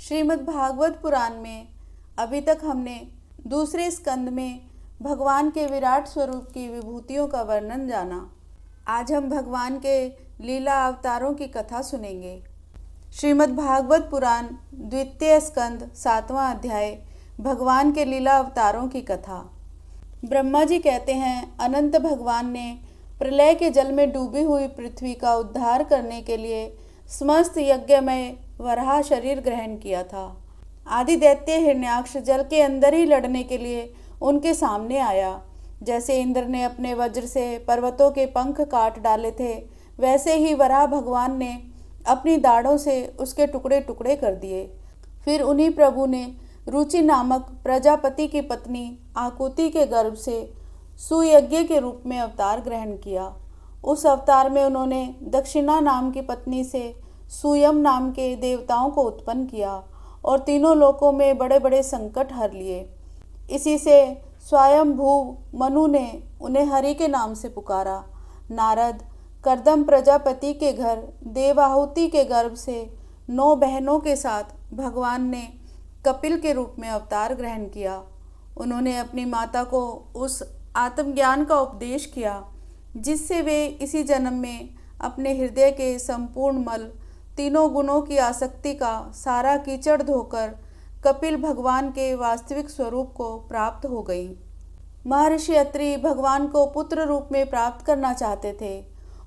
श्रीमद् भागवत पुराण में अभी तक हमने दूसरे स्कंद में भगवान के विराट स्वरूप की विभूतियों का वर्णन जाना। आज हम भगवान के लीला अवतारों की कथा सुनेंगे। श्रीमद् भागवत पुराण द्वितीय स्कंद 7वां अध्याय भगवान के लीला अवतारों की कथा। ब्रह्मा जी कहते हैं, अनंत भगवान ने प्रलय के जल में डूबी हुई पृथ्वी का उद्धार करने के लिए समस्त यज्ञमय वराह शरीर ग्रहण किया था। आदि दैत्य हिरण्याक्ष जल के अंदर ही लड़ने के लिए उनके सामने आया। जैसे इंद्र ने अपने वज्र से पर्वतों के पंख काट डाले थे, वैसे ही वराह भगवान ने अपनी दाढ़ों से उसके टुकड़े टुकड़े कर दिए। फिर उन्हीं प्रभु ने रुचि नामक प्रजापति की पत्नी आकुति के गर्भ से सुयज्ञ के रूप में अवतार ग्रहण किया। उस अवतार में उन्होंने दक्षिणा नाम की पत्नी से सुयम नाम के देवताओं को उत्पन्न किया और तीनों लोकों में बड़े बड़े संकट हर लिए। इसी से स्वयंभू मनु ने उन्हें हरि के नाम से पुकारा। नारद कर्दम प्रजापति के घर देवाहुति के गर्भ से 9 बहनों के साथ भगवान ने कपिल के रूप में अवतार ग्रहण किया। उन्होंने अपनी माता को उस आत्मज्ञान का उपदेश किया जिससे वे इसी जन्म में अपने हृदय के संपूर्ण मल, तीनों गुणों की आसक्ति का सारा कीचड़ धोकर कपिल भगवान के वास्तविक स्वरूप को प्राप्त हो गई। महर्षि अत्रि भगवान को पुत्र रूप में प्राप्त करना चाहते थे।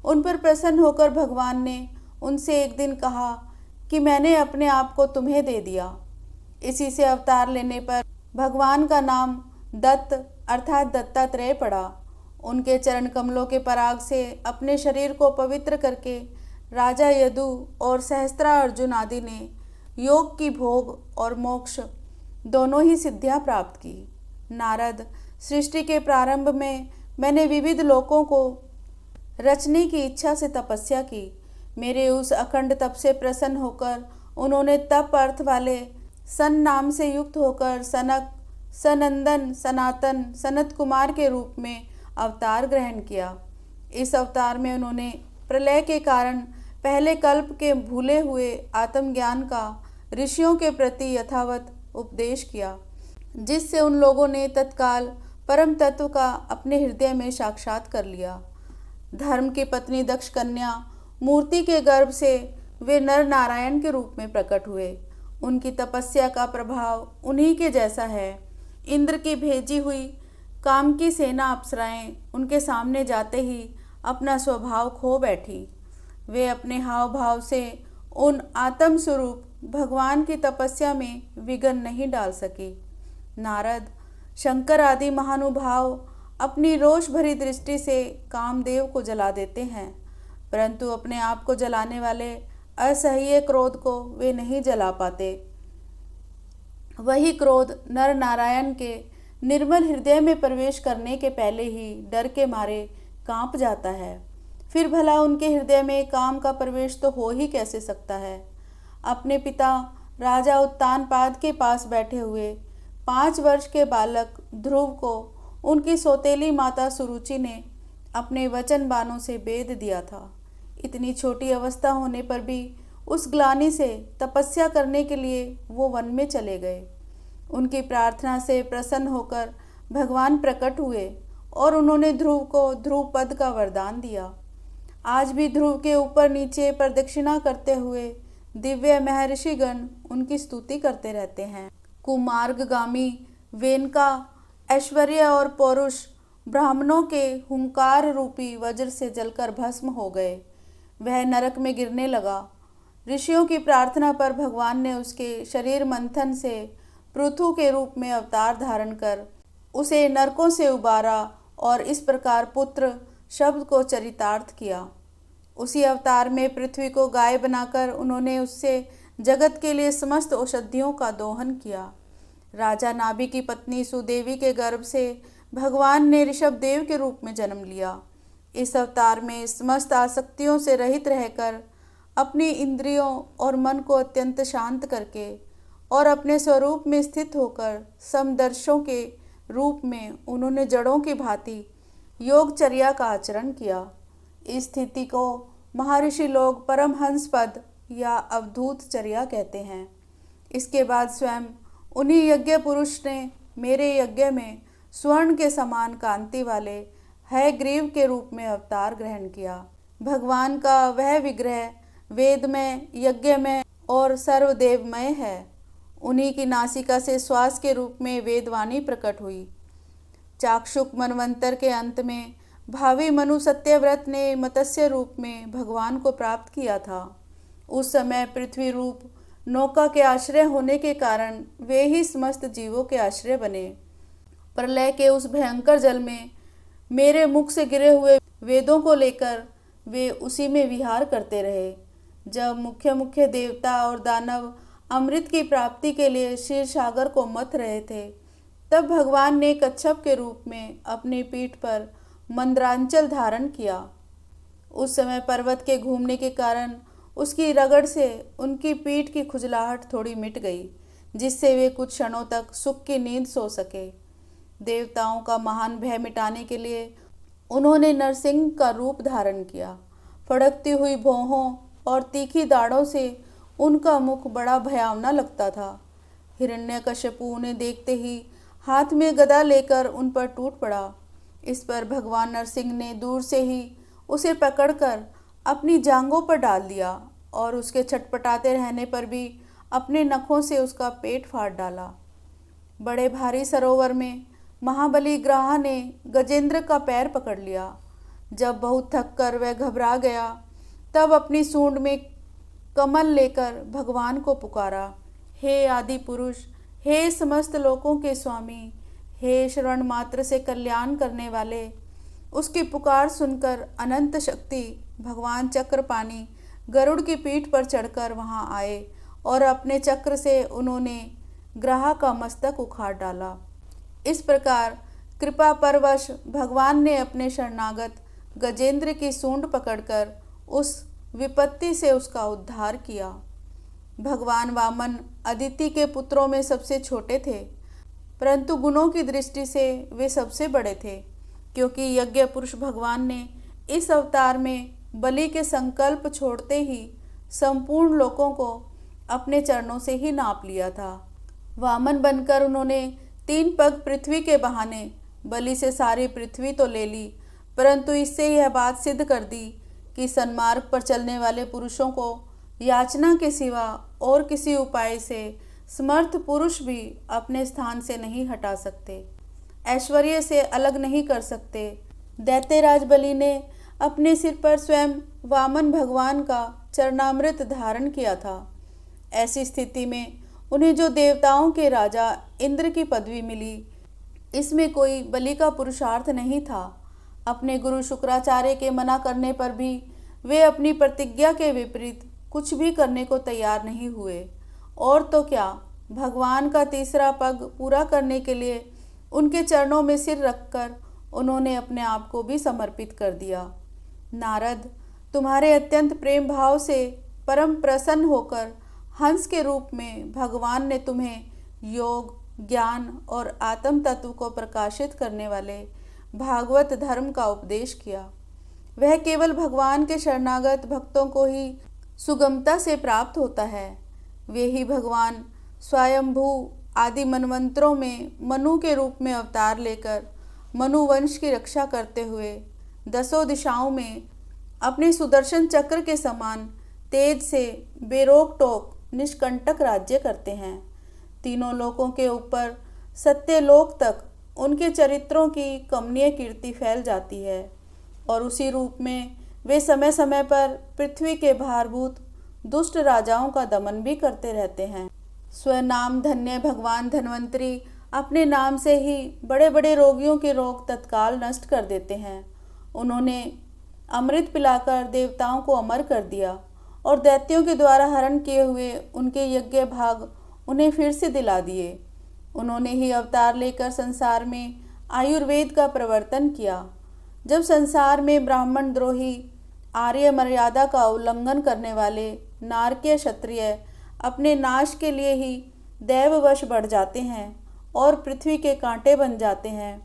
उन पर प्रसन्न होकर भगवान ने उनसे एक दिन कहा कि मैंने अपने आप को तुम्हें दे दिया। इसी से अवतार लेने पर भगवान का नाम दत्त अर्थात दत्तात्रेय पड़ा। उनके चरण कमलों के पराग से अपने शरीर को पवित्र करके राजा यदु और सहस्त्रा अर्जुन आदि ने योग की भोग और मोक्ष दोनों ही सिद्धियां प्राप्त की। नारद, सृष्टि के प्रारंभ में मैंने विविध लोकों को रचने की इच्छा से तपस्या की। मेरे उस अखंड तप से प्रसन्न होकर उन्होंने तप अर्थ वाले सन नाम से युक्त होकर सनक, सनंदन, सनातन, सनत कुमार के रूप में अवतार ग्रहण किया। इस अवतार में उन्होंने प्रलय के कारण पहले कल्प के भूले हुए आत्मज्ञान का ऋषियों के प्रति यथावत उपदेश किया, जिससे उन लोगों ने तत्काल परम तत्व का अपने हृदय में साक्षात कर लिया। धर्म की पत्नी दक्ष कन्या मूर्ति के गर्भ से वे नर नारायण के रूप में प्रकट हुए। उनकी तपस्या का प्रभाव उन्हीं के जैसा है। इंद्र की भेजी हुई काम की सेना अप्सराएं उनके सामने जाते ही अपना स्वभाव खो बैठी। वे अपने हाव भाव से उन आत्म स्वरूप भगवान की तपस्या में विघ्न नहीं डाल सकी। नारद, शंकर आदि महानुभाव अपनी रोष भरी दृष्टि से कामदेव को जला देते हैं, परंतु अपने आप को जलाने वाले असह्य क्रोध को वे नहीं जला पाते। वही क्रोध नर नारायण के निर्मल हृदय में प्रवेश करने के पहले ही डर के मारे कांप जाता है। फिर भला उनके हृदय में काम का प्रवेश तो हो ही कैसे सकता है। अपने पिता राजा उत्तानपाद के पास बैठे हुए 5 वर्ष के बालक ध्रुव को उनकी सौतेली माता सुरुचि ने अपने वचन बाणों से बेध दिया था। इतनी छोटी अवस्था होने पर भी उस ग्लानि से तपस्या करने के लिए वो वन में चले गए। उनकी प्रार्थना से प्रसन्न होकर भगवान प्रकट हुए और उन्होंने ध्रुव को ध्रुव पद का वरदान दिया। आज भी ध्रुव के ऊपर नीचे प्रदक्षिणा करते हुए दिव्य महर्षिगण उनकी स्तुति करते रहते हैं। कुमार्गगामी वेनका ऐश्वर्य और पौरुष ब्राह्मणों के हुंकार रूपी वज्र से जलकर भस्म हो गए। वह नरक में गिरने लगा। ऋषियों की प्रार्थना पर भगवान ने उसके शरीर मंथन से पृथु के रूप में अवतार धारण कर उसे नरकों से उबारा और इस प्रकार पुत्र शब्द को चरितार्थ किया। उसी अवतार में पृथ्वी को गाय बनाकर उन्होंने उससे जगत के लिए समस्त औषधियों का दोहन किया। राजा नाभि की पत्नी सुदेवी के गर्भ से भगवान ने ऋषभदेव के रूप में जन्म लिया। इस अवतार में समस्त आसक्तियों से रहित रहकर अपनी इंद्रियों और मन को अत्यंत शांत करके और अपने स्वरूप में स्थित होकर समदर्शों के रूप में उन्होंने जड़ों की भांति योगचर्या का आचरण किया। इस स्थिति को महर्षि लोग परमहंस पद या अवधूत चर्या कहते हैं। इसके बाद स्वयं उन्हीं यज्ञ पुरुष ने मेरे यज्ञ में स्वर्ण के समान कांति वाले हयग्रीव के रूप में अवतार ग्रहण किया। भगवान का वह विग्रह वेदमय, यज्ञमय और सर्वदेवमय है। उन्हीं की नासिका से श्वास के रूप में वेदवाणी प्रकट हुई। चाक्षुक मनवंतर के अंत में भावी मनु सत्यव्रत ने मत्स्य रूप में भगवान को प्राप्त किया था। उस समय पृथ्वी रूप नौका के आश्रय होने के कारण वे ही समस्त जीवों के आश्रय बने। प्रलय के उस भयंकर जल में मेरे मुख से गिरे हुए वेदों को लेकर वे उसी में विहार करते रहे। जब मुख्य मुख्य देवता और दानव अमृत की प्राप्ति के लिए क्षीर सागर को मथ रहे थे, तब भगवान ने कच्छप के रूप में अपनी पीठ पर मंद्रांचल धारण किया। उस समय पर्वत के घूमने के कारण उसकी रगड़ से उनकी पीठ की खुजलाहट थोड़ी मिट गई, जिससे वे कुछ क्षणों तक सुख की नींद सो सके। देवताओं का महान भय मिटाने के लिए उन्होंने नरसिंह का रूप धारण किया। फड़कती हुई भौहों और तीखी दाढ़ों से उनका मुख बड़ा भयावना लगता था। हिरण्यकश्यपु उन्हें देखते ही हाथ में गदा लेकर उन पर टूट पड़ा। इस पर भगवान नरसिंह ने दूर से ही उसे पकड़कर अपनी जांघों पर डाल दिया और उसके छटपटाते रहने पर भी अपने नखों से उसका पेट फाड़ डाला। बड़े भारी सरोवर में महाबली ग्राह ने गजेंद्र का पैर पकड़ लिया। जब बहुत थक कर वह घबरा गया, तब अपनी सूंड में कमल लेकर भगवान को पुकारा, हे आदि पुरुष, हे समस्त लोकों के स्वामी, हे श्रवण मात्र से कल्याण करने वाले। उसकी पुकार सुनकर अनंत शक्ति भगवान चक्रपाणी गरुड़ की पीठ पर चढ़कर वहां आए और अपने चक्र से उन्होंने ग्राह का मस्तक उखाड़ डाला। इस प्रकार कृपा परवश भगवान ने अपने शरणागत गजेंद्र की सूंड पकड़कर उस विपत्ति से उसका उद्धार किया। भगवान वामन अदिति के पुत्रों में सबसे छोटे थे, परंतु गुणों की दृष्टि से वे सबसे बड़े थे, क्योंकि यज्ञ पुरुष भगवान ने इस अवतार में बलि के संकल्प छोड़ते ही संपूर्ण लोकों को अपने चरणों से ही नाप लिया था। वामन बनकर उन्होंने 3 पग पृथ्वी के बहाने बलि से सारी पृथ्वी तो ले ली, परंतु इससे यह बात सिद्ध कर दी कि सन्मार्ग पर चलने वाले पुरुषों को याचना के सिवा और किसी उपाय से समर्थ पुरुष भी अपने स्थान से नहीं हटा सकते, ऐश्वर्य से अलग नहीं कर सकते। दैत्यराज बलि ने अपने सिर पर स्वयं वामन भगवान का चरणामृत धारण किया था। ऐसी स्थिति में उन्हें जो देवताओं के राजा इंद्र की पदवी मिली, इसमें कोई बलि का पुरुषार्थ नहीं था। अपने गुरु शुक्राचार्य के मना करने पर भी वे अपनी प्रतिज्ञा के विपरीत कुछ भी करने को तैयार नहीं हुए। और तो क्या, भगवान का तीसरा पग पूरा करने के लिए उनके चरणों में सिर रखकर उन्होंने अपने आप को भी समर्पित कर दिया। नारद, तुम्हारे अत्यंत प्रेम भाव से परम प्रसन्न होकर हंस के रूप में भगवान ने तुम्हें योग, ज्ञान और आत्म तत्व को प्रकाशित करने वाले भागवत धर्म का उपदेश किया। वह केवल भगवान के शरणागत भक्तों को ही सुगमता से प्राप्त होता है। वे ही भगवान स्वयंभू आदि मनवंतरों में मनु के रूप में अवतार लेकर मनु वंश की रक्षा करते हुए 10 दिशाओं में अपने सुदर्शन चक्र के समान तेज से बेरोक टोक निष्कंटक राज्य करते हैं। तीनों लोकों के ऊपर सत्यलोक तक उनके चरित्रों की कमनीय कीर्ति फैल जाती है और उसी रूप में वे समय समय पर पृथ्वी के भारभूत दुष्ट राजाओं का दमन भी करते रहते हैं। स्वनाम धन्य भगवान धन्वंतरी अपने नाम से ही बड़े बड़े रोगियों के रोग तत्काल नष्ट कर देते हैं। उन्होंने अमृत पिलाकर देवताओं को अमर कर दिया और दैत्यों के द्वारा हरण किए हुए उनके यज्ञ भाग उन्हें फिर से दिला दिए। उन्होंने ही अवतार लेकर संसार में आयुर्वेद का प्रवर्तन किया। जब संसार में ब्राह्मण द्रोही, आर्य मर्यादा का उल्लंघन करने वाले नारकीय क्षत्रिय अपने नाश के लिए ही दैववश बढ़ जाते हैं और पृथ्वी के कांटे बन जाते हैं,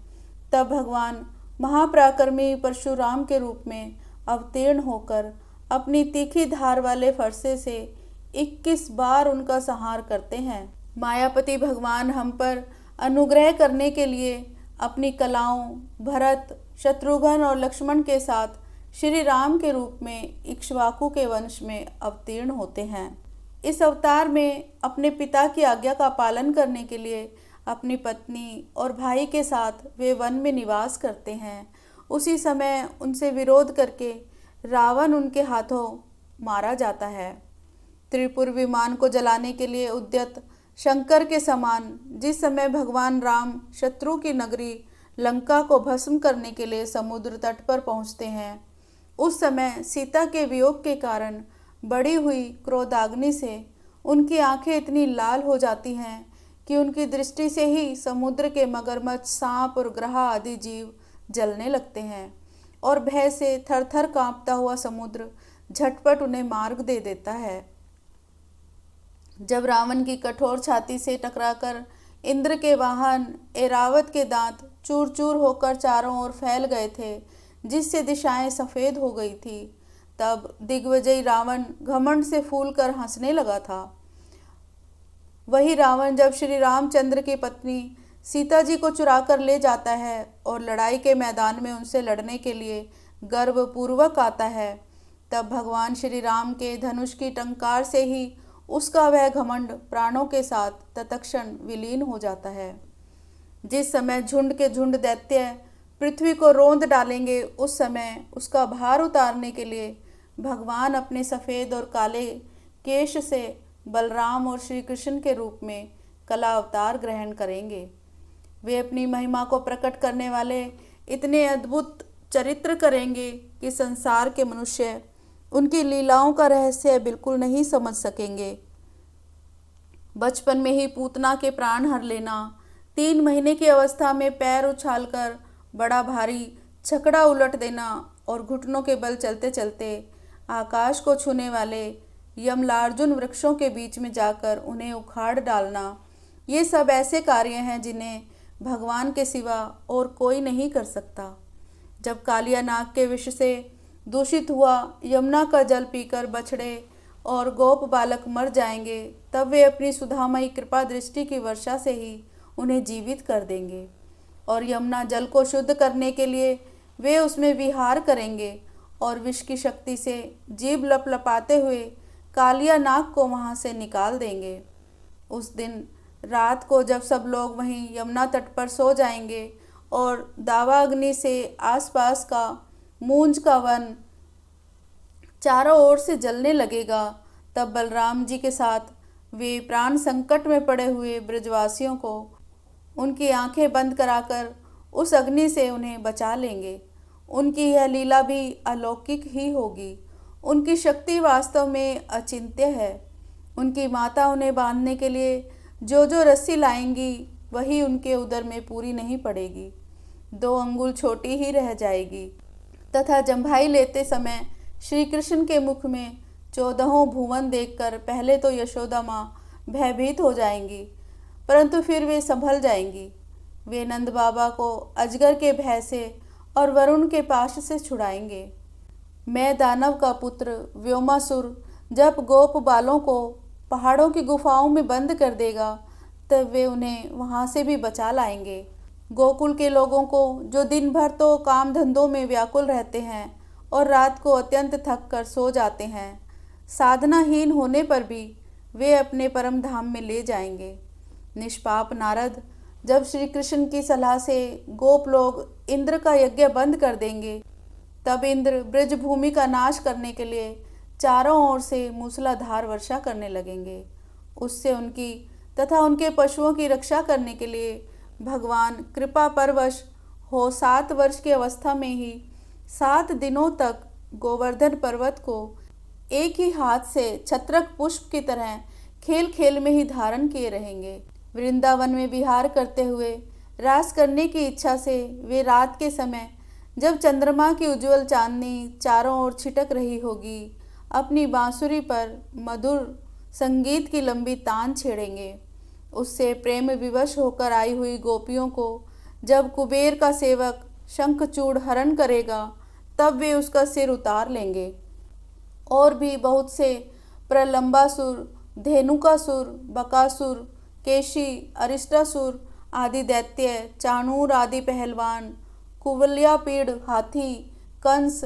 तब भगवान महापराक्रमी परशुराम के रूप में अवतीर्ण होकर अपनी तीखी धार वाले फरसे से 21 बार उनका संहार करते हैं। मायापति भगवान हम पर अनुग्रह करने के लिए अपनी कलाओं भरत, शत्रुघ्न और लक्ष्मण के साथ श्री राम के रूप में इक्ष्वाकु के वंश में अवतीर्ण होते हैं। इस अवतार में अपने पिता की आज्ञा का पालन करने के लिए अपनी पत्नी और भाई के साथ वे वन में निवास करते हैं। उसी समय उनसे विरोध करके रावण उनके हाथों मारा जाता है। त्रिपुर विमान को जलाने के लिए उद्यत शंकर के समान जिस समय भगवान राम शत्रु की नगरी लंका को भस्म करने के लिए समुद्र तट पर पहुंचते हैं, उस समय सीता के वियोग के कारण बढ़ी हुई क्रोधाग्नि से उनकी आंखें इतनी लाल हो जाती हैं कि उनकी दृष्टि से ही समुद्र के मगरमच्छ, सांप और ग्रह आदि जीव जलने लगते हैं और भय से थर-थर कांपता हुआ समुद्र झटपट उन्हें मार्ग दे देता है। जब रावण की कठोर छाती से टकराकर इंद्र के वाहन ऐरावत के दांत चूर चूर होकर चारों ओर फैल गए थे, जिससे दिशाएं सफ़ेद हो गई थी, तब दिग्विजयी रावण घमंड से फूलकर हंसने लगा था। वही रावण जब श्री रामचंद्र की पत्नी सीता जी को चुरा कर ले जाता है और लड़ाई के मैदान में उनसे लड़ने के लिए गर्वपूर्वक आता है, तब भगवान श्री राम के धनुष की टंकार से ही उसका वह घमंड प्राणों के साथ तत्क्षण विलीन हो जाता है। जिस समय झुंड के झुंड दैत्य पृथ्वी को रोंद डालेंगे, उस समय उसका भार उतारने के लिए भगवान अपने सफ़ेद और काले केश से बलराम और श्री कृष्ण के रूप में कला अवतार ग्रहण करेंगे। वे अपनी महिमा को प्रकट करने वाले इतने अद्भुत चरित्र करेंगे कि संसार के मनुष्य उनकी लीलाओं का रहस्य बिल्कुल नहीं समझ सकेंगे। बचपन में ही पूतना के प्राण हर लेना, 3 महीने की अवस्था में पैर उछालकर बड़ा भारी छकड़ा उलट देना और घुटनों के बल चलते चलते आकाश को छूने वाले यमलार्जुन वृक्षों के बीच में जाकर उन्हें उखाड़ डालना, ये सब ऐसे कार्य हैं जिन्हें भगवान के सिवा और कोई नहीं कर सकता। जब कालिया नाग के विष से दूषित हुआ यमुना का जल पीकर बछड़े और गोप बालक मर जाएंगे, तब वे अपनी सुधामयी कृपा दृष्टि की वर्षा से ही उन्हें जीवित कर देंगे और यमुना जल को शुद्ध करने के लिए वे उसमें विहार करेंगे और विष की शक्ति से जीभ लपलपाते हुए कालिया नाग को वहाँ से निकाल देंगे। उस दिन रात को जब सब लोग वहीं यमुना तट पर सो जाएंगे और दावा अग्नि से आसपास का मूंज का वन चारों ओर से जलने लगेगा, तब बलराम जी के साथ वे प्राण संकट में पड़े हुए ब्रजवासियों को उनकी आंखें बंद कराकर उस अग्नि से उन्हें बचा लेंगे। उनकी यह लीला भी अलौकिक ही होगी। उनकी शक्ति वास्तव में अचिंत्य है। उनकी माता उन्हें बांधने के लिए जो जो रस्सी लाएंगी वही उनके उदर में पूरी नहीं पड़ेगी, 2 अंगुल छोटी ही रह जाएगी तथा जम्भाई लेते समय श्री कृष्ण के मुख में 14 भुवन देखकर पहले तो यशोदा माँ भयभीत हो जाएंगी, परंतु फिर वे संभल जाएंगी। वे नंद बाबा को अजगर के भय से और वरुण के पाश से छुड़ाएंगे। मैं दानव का पुत्र व्योमासुर जब गोप बालों को पहाड़ों की गुफाओं में बंद कर देगा, तब वे उन्हें वहाँ से भी बचा लाएंगे। गोकुल के लोगों को जो दिन भर तो काम धंधों में व्याकुल रहते हैं और रात को अत्यंत थक कर सो जाते हैं, साधनाहीन होने पर भी वे अपने परम धाम में ले जाएंगे। निष्पाप नारद जब श्री कृष्ण की सलाह से गोप लोग इंद्र का यज्ञ बंद कर देंगे, तब इंद्र ब्रज भूमि का नाश करने के लिए चारों ओर से मूसलाधार वर्षा करने लगेंगे। उससे उनकी तथा उनके पशुओं की रक्षा करने के लिए भगवान कृपा परवश हो 7 वर्ष की अवस्था में ही 7 दिनों तक गोवर्धन पर्वत को एक ही हाथ से छत्रक पुष्प की तरह खेल खेल में ही धारण किए रहेंगे। वृंदावन में विहार करते हुए रास करने की इच्छा से वे रात के समय जब चंद्रमा की उज्जवल चांदनी चारों ओर छिटक रही होगी, अपनी बांसुरी पर मधुर संगीत की लंबी तान छेड़ेंगे। उससे प्रेम विवश होकर आई हुई गोपियों को जब कुबेर का सेवक शंखचूड़ हरण करेगा, तब वे उसका सिर उतार लेंगे। और भी बहुत से प्रलंबासुर, धेनुकासुर, बकासुर, केशी, अरिष्टासुर आदि दैत्य, चाणूर आदि पहलवान, कुवलयापीड़ हाथी, कंस,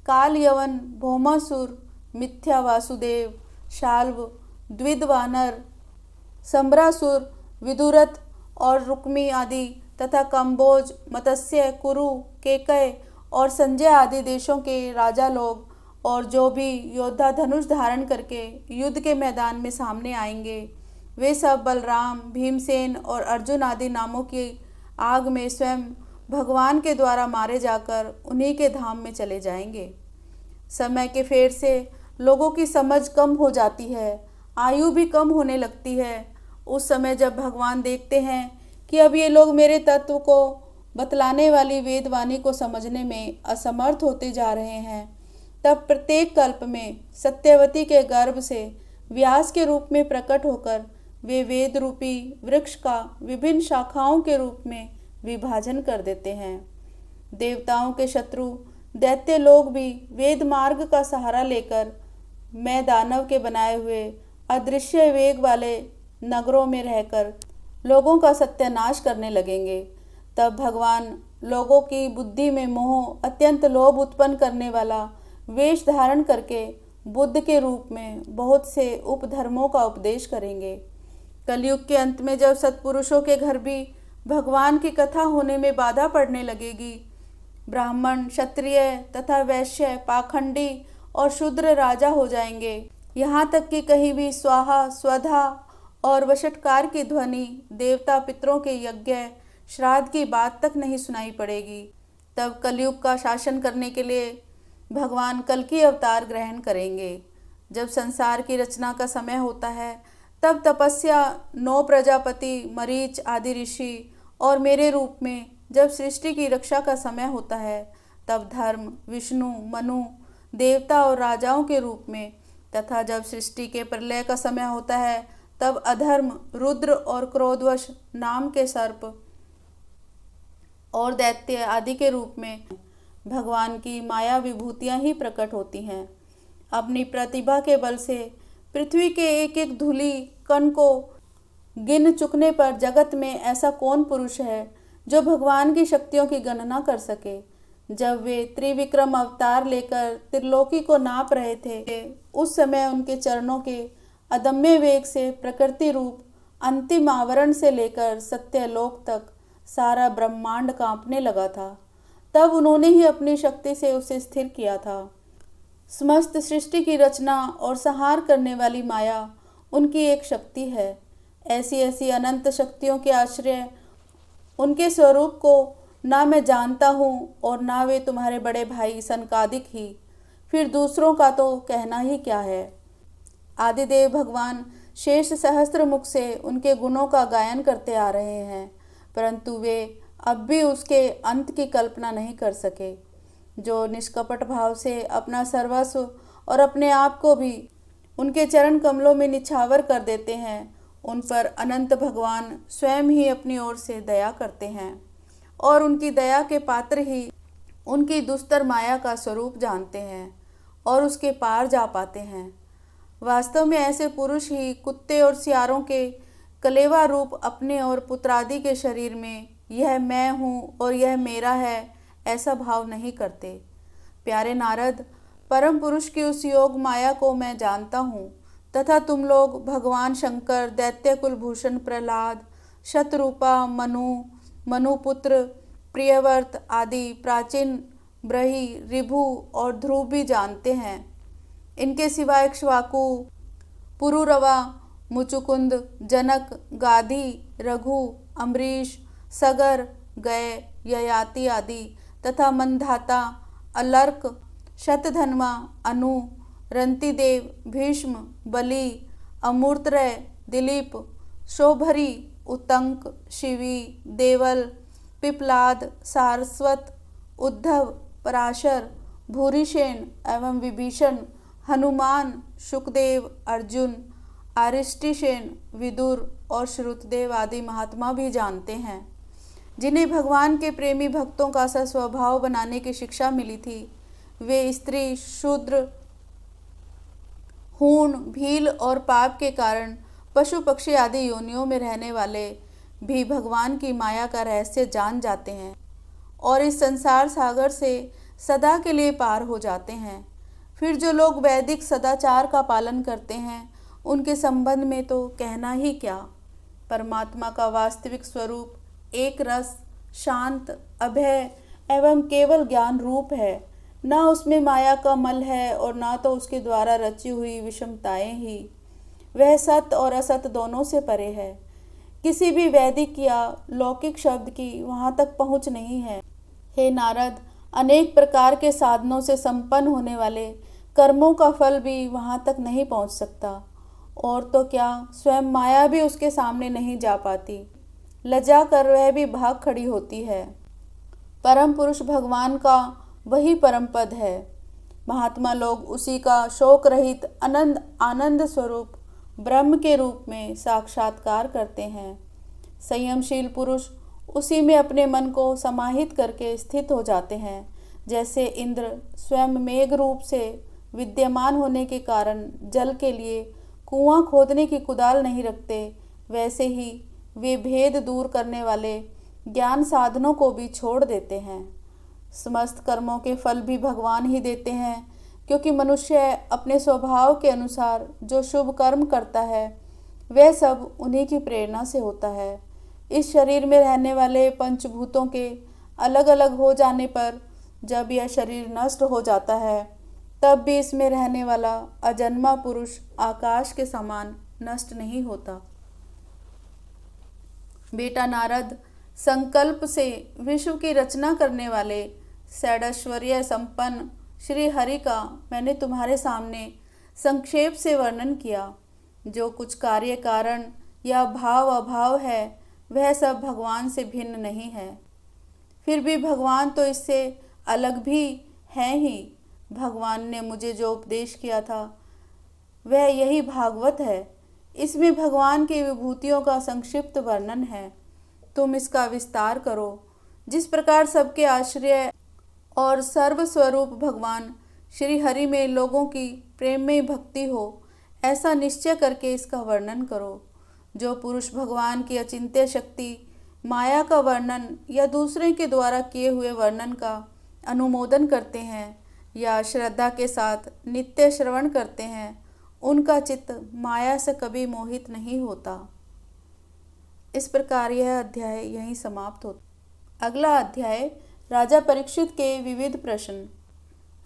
काल यवन, भौमासुर, मिथ्या वासुदेव, शाल्व, द्विदवानर, संबरासुर, विदुरथ और रुक्मी आदि तथा कंबोज, मत्स्य, कुरु, केकय और संजय आदि देशों के राजा लोग और जो भी योद्धा धनुष धारण करके युद्ध के मैदान में सामने आएंगे, वे सब बलराम, भीमसेन और अर्जुन आदि नामों की आग में स्वयं भगवान के द्वारा मारे जाकर उन्हीं के धाम में चले जाएंगे। समय के फेर से लोगों की समझ कम हो जाती है, आयु भी कम होने लगती है। उस समय जब भगवान देखते हैं कि अब ये लोग मेरे तत्व को बतलाने वाली वेदवाणी को समझने में असमर्थ होते जा रहे हैं, तब प्रत्येक कल्प में सत्यवती के गर्भ से व्यास के रूप में प्रकट होकर वे वेद रूपी वृक्ष का विभिन्न शाखाओं के रूप में विभाजन कर देते हैं। देवताओं के शत्रु दैत्य लोग भी वेद मार्ग का सहारा लेकर मैं दानव के बनाए हुए अदृश्य वेग वाले नगरों में रहकर लोगों का सत्यानाश करने लगेंगे। तब भगवान लोगों की बुद्धि में मोह, अत्यंत लोभ उत्पन्न करने वाला वेश धारण करके बुद्ध के रूप में बहुत से उपधर्मों का उपदेश करेंगे। कलयुग के अंत में जब सत्पुरुषों के घर भी भगवान की कथा होने में बाधा पड़ने लगेगी, ब्राह्मण, क्षत्रिय तथा वैश्य, पाखंडी और शूद्र राजा हो जाएंगे। यहाँ तक कि कहीं भी स्वाहा, स्वधा और वषटकार की ध्वनि देवता पितरों के यज्ञ, श्राद्ध की बात तक नहीं सुनाई पड़ेगी। तब कलयुग का शासन करने के लिए भगवान कल की अवतार ग्रहण करेंगे। जब संसार की रचना का समय होता है, तब तपस्या 9 प्रजापति, मरीच आदि ऋषि और मेरे रूप में जब सृष्टि की रक्षा का समय होता है, तब धर्म, विष्णु, मनु, देवता और राजाओं के रूप में, तथा जब सृष्टि के प्रलय का समय होता है, तब अधर्म, रुद्र और क्रोधवश नाम के सर्प और दैत्य आदि के रूप में भगवान की माया विभूतियां ही प्रकट होती हैं। अपनी प्रतिभा के बल से पृथ्वी के एक एक धूलि कण को गिन चुकने पर जगत में ऐसा कौन पुरुष है जो भगवान की शक्तियों की गणना कर सके। जब वे त्रिविक्रम अवतार लेकर त्रिलोकी को नाप रहे थे, उस समय उनके चरणों के अदम्य वेग से प्रकृति रूप अंतिम आवरण से लेकर सत्यलोक तक सारा ब्रह्मांड कांपने लगा था। तब उन्होंने ही अपनी शक्ति से उसे स्थिर किया था। समस्त सृष्टि की रचना और संहार करने वाली माया उनकी एक शक्ति है। ऐसी ऐसी अनंत शक्तियों के आश्रय उनके स्वरूप को ना मैं जानता हूँ और ना वे तुम्हारे बड़े भाई सनकादिक ही, फिर दूसरों का तो कहना ही क्या है। आदिदेव भगवान शेष सहस्त्र मुख से उनके गुणों का गायन करते आ रहे हैं, परंतु वे अब भी उसके अंत की कल्पना नहीं कर सके। जो निष्कपट भाव से अपना सर्वस्व और अपने आप को भी उनके चरण कमलों में निछावर कर देते हैं, उन पर अनंत भगवान स्वयं ही अपनी ओर से दया करते हैं और उनकी दया के पात्र ही उनकी दुस्तर माया का स्वरूप जानते हैं और उसके पार जा पाते हैं। वास्तव में ऐसे पुरुष ही कुत्ते और सियारों के कलेवा रूप अपने और पुत्रादि के शरीर में यह मैं हूँ और यह मेरा है ऐसा भाव नहीं करते। प्यारे नारद, परम पुरुष की उस योग माया को मैं जानता हूँ तथा तुम लोग भगवान शंकर, दैत्य कुलभूषण प्रहलाद, शतरूपा, मनुपुत्र, प्रियव्रत आदि प्राचीन ब्रही, रिभु और ध्रुव भी जानते हैं। इनके सिवा इक्ष्वाकु, पुरुरवा, मुचुकुंद, जनक, गाधी, रघु, अम्बरीश, सगर, गय, ययाति आदि तथा मंधाता, अलर्क, शतधन्वा, अनु, रंतिदेव, भीष्म, बलि, अमूर्तरय, दिलीप, शोभरी, उत्तंक, शिवी, देवल, पिपलाद, सारस्वत, उद्धव, पराशर, भूरिसेन एवं विभीषण, हनुमान, शुकदेव, अर्जुन, आरिष्टिसेन, विदुर और श्रुतदेव आदि महात्मा भी जानते हैं, जिन्हें भगवान के प्रेमी भक्तों का सा स्वभाव बनाने की शिक्षा मिली थी। वे स्त्री, शूद्र हूण, भील और पाप के कारण पशु पक्षी आदि योनियों में रहने वाले भी भगवान की माया का रहस्य जान जाते हैं और इस संसार सागर से सदा के लिए पार हो जाते हैं। फिर जो लोग वैदिक सदाचार का पालन करते हैं उनके संबंध में तो कहना ही क्या। परमात्मा का वास्तविक स्वरूप एक रस, शांत, अभय एवं केवल ज्ञान रूप है। ना उसमें माया का मल है और ना तो उसके द्वारा रची हुई विषमताएं ही। वह सत्य और असत दोनों से परे है। किसी भी वैदिक या लौकिक शब्द की वहाँ तक पहुँच नहीं है। हे नारद, अनेक प्रकार के साधनों से संपन्न होने वाले कर्मों का फल भी वहाँ तक नहीं पहुँच सकता, और तो क्या स्वयं माया भी उसके सामने नहीं जा पाती। लज्जा कर वह भी भाग खड़ी होती है। परम पुरुष भगवान का वही परम पद है। महात्मा लोग उसी का शोक रहित आनंद स्वरूप ब्रह्म के रूप में साक्षात्कार करते हैं। संयमशील पुरुष उसी में अपने मन को समाहित करके स्थित हो जाते हैं। जैसे इंद्र स्वयं मेघ रूप से विद्यमान होने के कारण जल के लिए कुआं खोदने की कुदाल नहीं रखते, वैसे ही वे भेद दूर करने वाले ज्ञान साधनों को भी छोड़ देते हैं। समस्त कर्मों के फल भी भगवान ही देते हैं, क्योंकि मनुष्य अपने स्वभाव के अनुसार जो शुभ कर्म करता है वह सब उन्हीं की प्रेरणा से होता है। इस शरीर में रहने वाले पंचभूतों के अलग अलग हो जाने पर जब यह शरीर नष्ट हो जाता है तब भी इसमें रहने वाला अजन्मा पुरुष आकाश के समान नष्ट नहीं होता। बेटा नारद, संकल्प से विश्व की रचना करने वाले षडैश्वर्य संपन्न श्री हरि का मैंने तुम्हारे सामने संक्षेप से वर्णन किया। जो कुछ कार्य कारण या भाव अभाव है वह सब भगवान से भिन्न नहीं है। फिर भी भगवान तो इससे अलग भी हैं ही। भगवान ने मुझे जो उपदेश किया था वह यही भागवत है। इसमें भगवान की विभूतियों का संक्षिप्त वर्णन है। तुम इसका विस्तार करो। जिस प्रकार सबके आश्रय और सर्वस्वरूप भगवान श्री हरि में लोगों की प्रेम में भक्ति हो, ऐसा निश्चय करके इसका वर्णन करो। जो पुरुष भगवान की अचिंत्य शक्ति, माया का वर्णन या दूसरे के द्वारा किए हुए वर्णन का अनुमोदन करते हैं या श्रद्धा के साथ नित्य श्रवण करते हैं, उनका चित्त माया से कभी मोहित नहीं होता। इस प्रकार यह अध्याय यहीं समाप्त होता। अगला अध्याय राजा परीक्षित के विविध प्रश्न।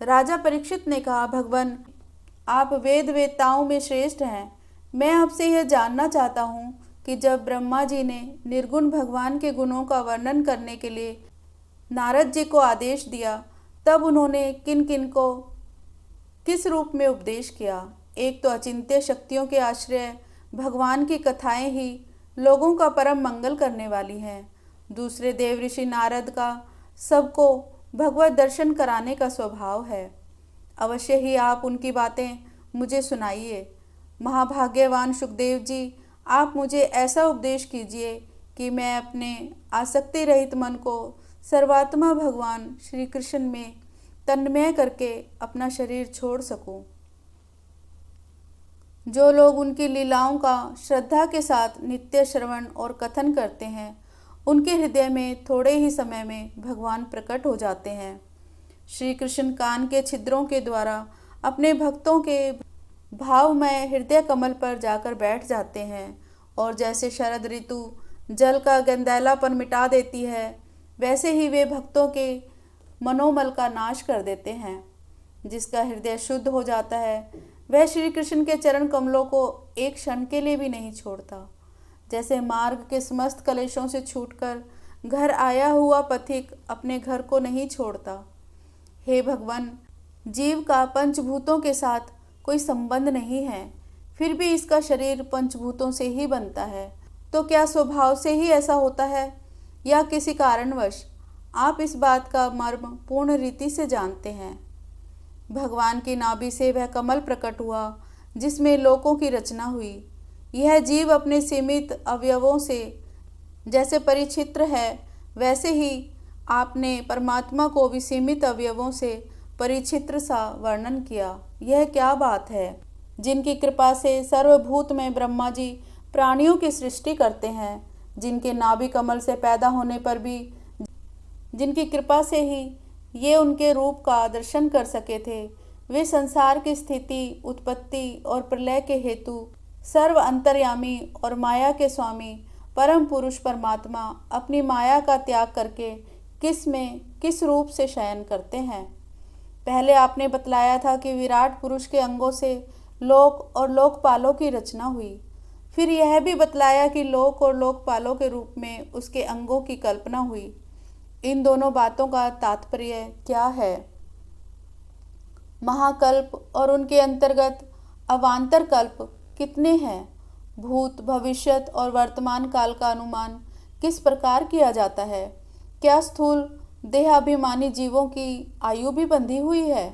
राजा परीक्षित ने कहा, भगवान आप वेद वेत्ताओं में श्रेष्ठ हैं। मैं आपसे यह जानना चाहता हूँ कि जब ब्रह्मा जी ने निर्गुण भगवान के गुणों का वर्णन करने के लिए नारद जी को आदेश दिया, तब उन्होंने किन किन को किस रूप में उपदेश किया। एक तो अचिंत्य शक्तियों के आश्रय भगवान की कथाएं ही लोगों का परम मंगल करने वाली हैं। दूसरे देव ऋषि नारद का सबको भगवत दर्शन कराने का स्वभाव है। अवश्य ही आप उनकी बातें मुझे सुनाइए। महाभाग्यवान सुखदेव जी, आप मुझे ऐसा उपदेश कीजिए कि मैं अपने आसक्ति रहित मन को सर्वात्मा भगवान श्री कृष्ण में तन्मय करके अपना शरीर छोड़ सकूं। जो लोग उनकी लीलाओं का श्रद्धा के साथ नित्य श्रवण और कथन करते हैं, उनके हृदय में थोड़े ही समय में भगवान प्रकट हो जाते हैं। श्री कृष्ण कान के छिद्रों के द्वारा अपने भक्तों के भावमय हृदय कमल पर जाकर बैठ जाते हैं, और जैसे शरद ऋतु जल का गंदैलापन मिटा देती है, वैसे ही वे भक्तों के मनोमल का नाश कर देते हैं। जिसका हृदय शुद्ध हो जाता है वह श्री कृष्ण के चरण कमलों को एक क्षण के लिए भी नहीं छोड़ता। जैसे मार्ग के समस्त कलेशों से छूटकर घर आया हुआ पथिक अपने घर को नहीं छोड़ता। हे भगवान, जीव का पंचभूतों के साथ कोई संबंध नहीं है, फिर भी इसका शरीर पंचभूतों से ही बनता है। तो क्या स्वभाव से ही ऐसा होता है या किसी कारणवश? आप इस बात का मर्म पूर्ण रीति से जानते हैं। भगवान की नाभि से वह कमल प्रकट हुआ जिसमें लोकों की रचना हुई। यह जीव अपने सीमित अवयवों से जैसे परिचित्र है, वैसे ही आपने परमात्मा को भी सीमित अवयवों से परिचित्र सा वर्णन किया। यह क्या बात है? जिनकी कृपा से सर्वभूत में ब्रह्मा जी प्राणियों की सृष्टि करते हैं, जिनके नाभि कमल से पैदा होने पर भी, जिनकी कृपा से ही ये उनके रूप का दर्शन कर सके थे, वे संसार की स्थिति, उत्पत्ति और प्रलय के हेतु सर्व अंतर्यामी और माया के स्वामी परम पुरुष परमात्मा अपनी माया का त्याग करके किस रूप से शयन करते हैं। पहले आपने बतलाया था कि विराट पुरुष के अंगों से लोक और लोकपालों की रचना हुई। फिर यह भी बतलाया कि लोक और लोकपालों के रूप में उसके अंगों की कल्पना हुई। इन दोनों बातों का तात्पर्य क्या है? महाकल्प और उनके अंतर्गत अवान्तर कल्प कितने हैं? भूत, भविष्यत और वर्तमान काल का अनुमान किस प्रकार किया जाता है? क्या स्थूल देहाभिमानी जीवों की आयु भी बंधी हुई है?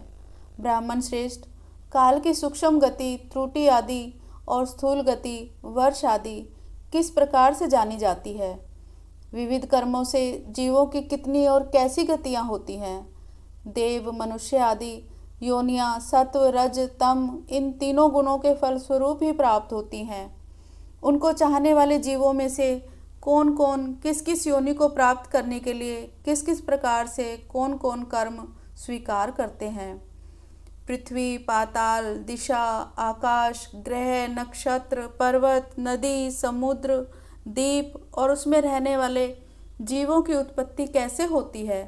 ब्राह्मण श्रेष्ठ, काल की सूक्ष्म गति, त्रुटि आदि और स्थूल गति, वर्ष आदि किस प्रकार से जानी जाती है? विविध कर्मों से जीवों की कितनी और कैसी गतियाँ होती हैं? देव, मनुष्य आदि योनियाँ सत्व, रज, तम इन तीनों गुणों के फलस्वरूप ही प्राप्त होती हैं। उनको चाहने वाले जीवों में से कौन कौन किस किस योनि को प्राप्त करने के लिए किस किस प्रकार से कौन कौन कर्म स्वीकार करते हैं? पृथ्वी, पाताल, दिशा, आकाश, ग्रह, नक्षत्र, पर्वत, नदी, समुद्र, द्वीप और उसमें रहने वाले जीवों की उत्पत्ति कैसे होती है?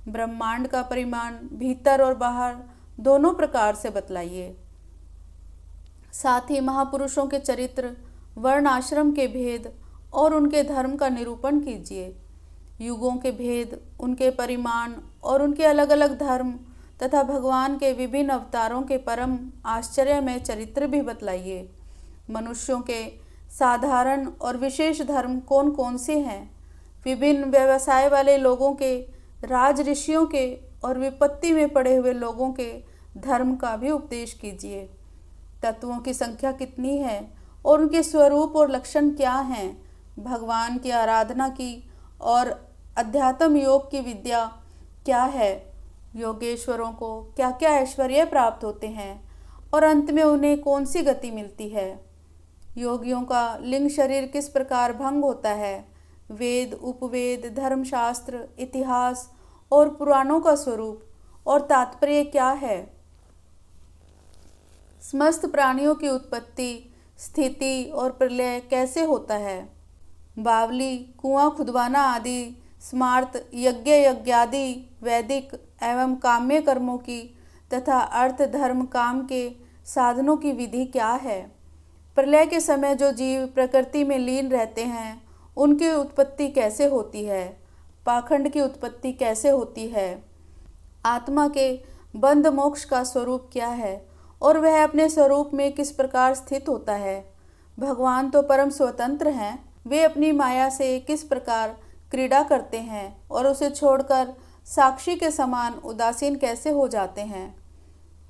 ब्रह्मांड का परिमाण भीतर और बाहर दोनों प्रकार से बतलाइए। साथ ही महापुरुषों के चरित्र, वर्ण आश्रम के भेद और उनके धर्म का निरूपण कीजिए। युगों के भेद, उनके परिमाण और उनके अलग अलग धर्म तथा भगवान के विभिन्न अवतारों के परम आश्चर्यमय चरित्र भी बतलाइए। मनुष्यों के साधारण और विशेष धर्म कौन कौन से हैं? विभिन्न व्यवसाय वाले लोगों के, राज ऋषियों के और विपत्ति में पड़े हुए लोगों के धर्म का भी उपदेश कीजिए। तत्वों की संख्या कितनी है और उनके स्वरूप और लक्षण क्या हैं? भगवान की आराधना की और अध्यात्म योग की विद्या क्या है? योगेश्वरों को क्या क्या ऐश्वर्य प्राप्त होते हैं और अंत में उन्हें कौन सी गति मिलती है? योगियों का लिंग शरीर किस प्रकार भंग होता है? वेद, उपवेद, धर्मशास्त्र, इतिहास और पुराणों का स्वरूप और तात्पर्य क्या है? समस्त प्राणियों की उत्पत्ति, स्थिति और प्रलय कैसे होता है? बावली, कुआं खुदवाना आदि स्मार्त, यज्ञ यज्ञादि वैदिक एवं काम्य कर्मों की तथा अर्थ, धर्म, काम के साधनों की विधि क्या है? प्रलय के समय जो जीव प्रकृति में लीन रहते हैं उनकी उत्पत्ति कैसे होती है? पाखंड की उत्पत्ति कैसे होती है? आत्मा के बंध मोक्ष का स्वरूप क्या है और वह अपने स्वरूप में किस प्रकार स्थित होता है? भगवान तो परम स्वतंत्र हैं, वे अपनी माया से किस प्रकार क्रीड़ा करते हैं और उसे छोड़कर साक्षी के समान उदासीन कैसे हो जाते हैं?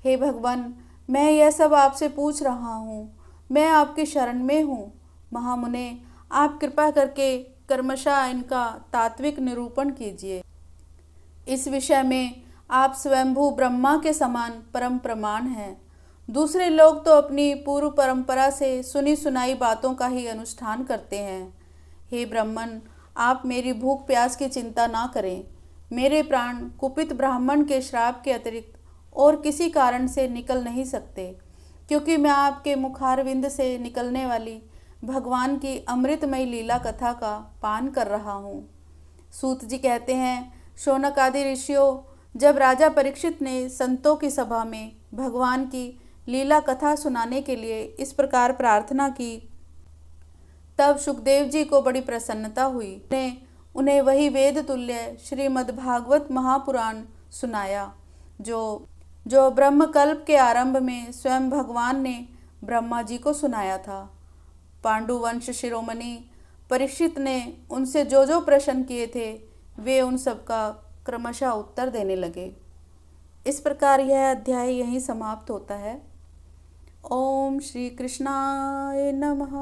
हे भगवान, मैं यह सब आपसे पूछ रहा हूँ, मैं आपकी शरण में हूँ। महामुने, आप कृपा करके कर्मशः इनका तात्विक निरूपण कीजिए। इस विषय में आप स्वयंभू ब्रह्मा के समान परम प्रमाण हैं। दूसरे लोग तो अपनी पूर्व परंपरा से सुनी सुनाई बातों का ही अनुष्ठान करते हैं। हे ब्राह्मण, आप मेरी भूख प्यास की चिंता ना करें। मेरे प्राण कुपित ब्राह्मण के श्राप के अतिरिक्त और किसी कारण से निकल नहीं सकते, क्योंकि मैं आपके मुखारविंद से निकलने वाली भगवान की अमृतमयी लीला कथा का पान कर रहा हूँ। सूत जी कहते हैं, शौनक आदि ऋषियों, जब राजा परीक्षित ने संतों की सभा में भगवान की लीला कथा सुनाने के लिए इस प्रकार प्रार्थना की, तब सुखदेव जी को बड़ी प्रसन्नता हुई। उन्हें वही वेद तुल्य श्रीमद् भागवत महापुराण सुनाया जो ब्रह्मकल्प के आरंभ में स्वयं भगवान ने ब्रह्मा जी को सुनाया था। पांडुवंश शिरोमणि परीक्षित ने उनसे जो जो प्रश्न किए थे वे उन सब का क्रमशः उत्तर देने लगे। इस प्रकार यह अध्याय यहीं समाप्त होता है। ओम श्री कृष्णाय नमः।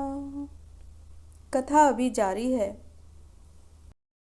कथा अभी जारी है।